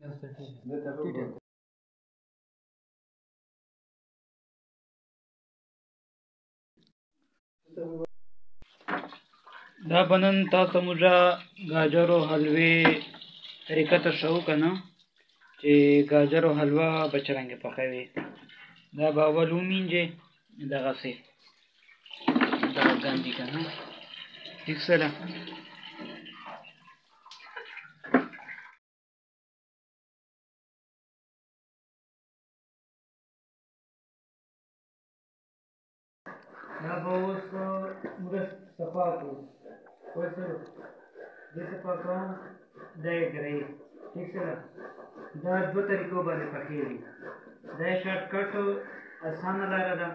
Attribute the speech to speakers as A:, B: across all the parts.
A: دا بنن تاسو موږه گاجرو حلوې طریقه ته شو کنه چې گاجرو حلوا بچرانګه پخوي. دا به اول ومینځي دغسې دغه ګاندي کنه ټیک سره دا به اوس موږ صفا کړو پوه شوې دې صفا کوم دا یې ګرۍ ټیک سره دا دوه طریقو باندې پخېږي. دا یې شارټکټ اسانه لاره ده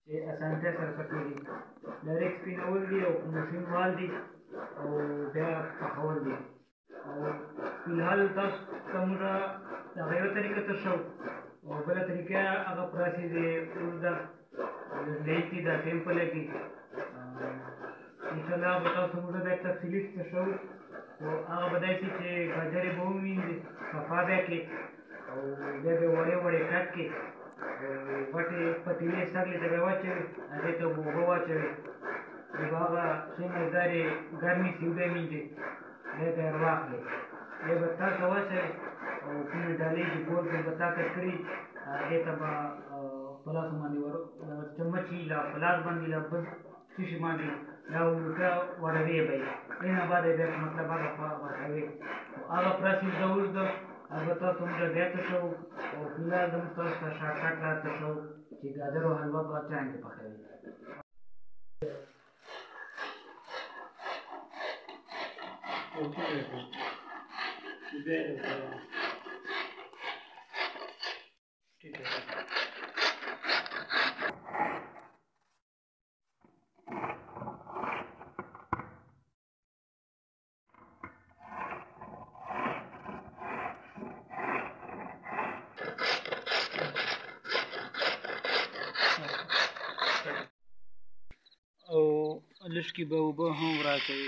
A: چې اسانتیا سره پخېږي. ډایرکټ سپینول دي او په ماشین وال دي او بیا پخول دي. او فلحال تاسو ته موږ هغه یوه طریقه ته ښو او بله طریقه هغه پروسیس یې اوږده لیکي دا ټایم په لګي. انشاءالله به تاسو موږ بیا تفصیلي څه ښو خو هغه به داسې چې ګاجرې به ومینځي صفا بیا کړي او بیا به وړې وړې کټ کړي غټې پتیلې سرلې ته به یې واچوي هغې ته به اوبه واچوي بیا به هغه ښې مقدار یې ګرمې شي بیا مینځي بیا به یې راواخلي بیا به تاکه واچوي او کومې ډالۍ چې ګول ګول به تاکه کړي هغې ته به په لاسو باندې چمچ وي له په لاس باندې له بل څه شي باندې دا ورکه وروې به یې هغې نه بعد یې بیا مطلب هغه پخوي. هغه پروسیس ده اوږده هغه به تاسو موږ بیا ته ښو او فلحال زموږ تاسو ته شارټکټ لار ته ښو چې ګاجرو حلوا به څرنګه پخوي. او لږکې به اوبه هم ورکوي.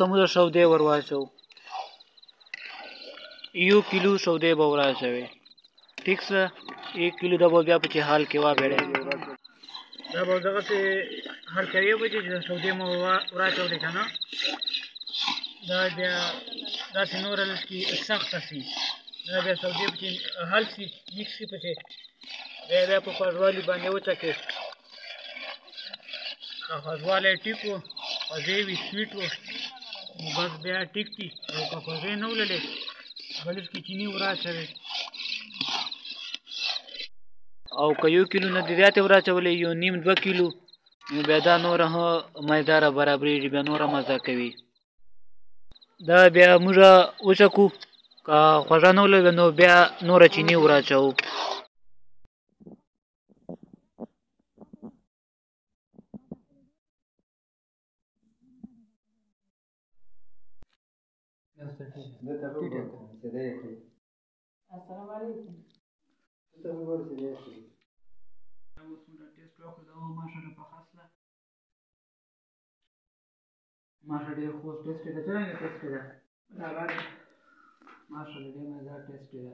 A: موږ سودې ور واچوو 1 کیلو سودې به ور اچوي ټیک شه 1 کیلو دا به بیا په چې حال کې وابېړی دا به دغسې حل کوي به چې سودې مو ور اچولې که نه دا بیا داسې نوره لږکې سخته شي دا بیا سودې پکې حل شي میکس شي پکې بیا په خوږوالي باندې وچکې که خوږوالی ټیک و خوږې وي سویټ و نو بس بیا ټیک دي او که خوږې نه وللې به لږکې چیني ور اچوې او که 1 کیلو نه دې زیاتې ور اچولې 1.5 2 کیلو نو بیا دا نوره ښه مزداره برابرېږي بیا نوره مزه کوي. دا بیا موږ وچکو که خوږه نه ولګه نو بیا نوره چیني ور اچوو. السلام علیکم اوس موږ ټېسټ وکړو دا ماشه ډېره پخه شوه ماشه ډېر خوږ ټېسټي ده څرنګه ټېسټي ده برابر ماشه ډېر مزدار ټېسټي ده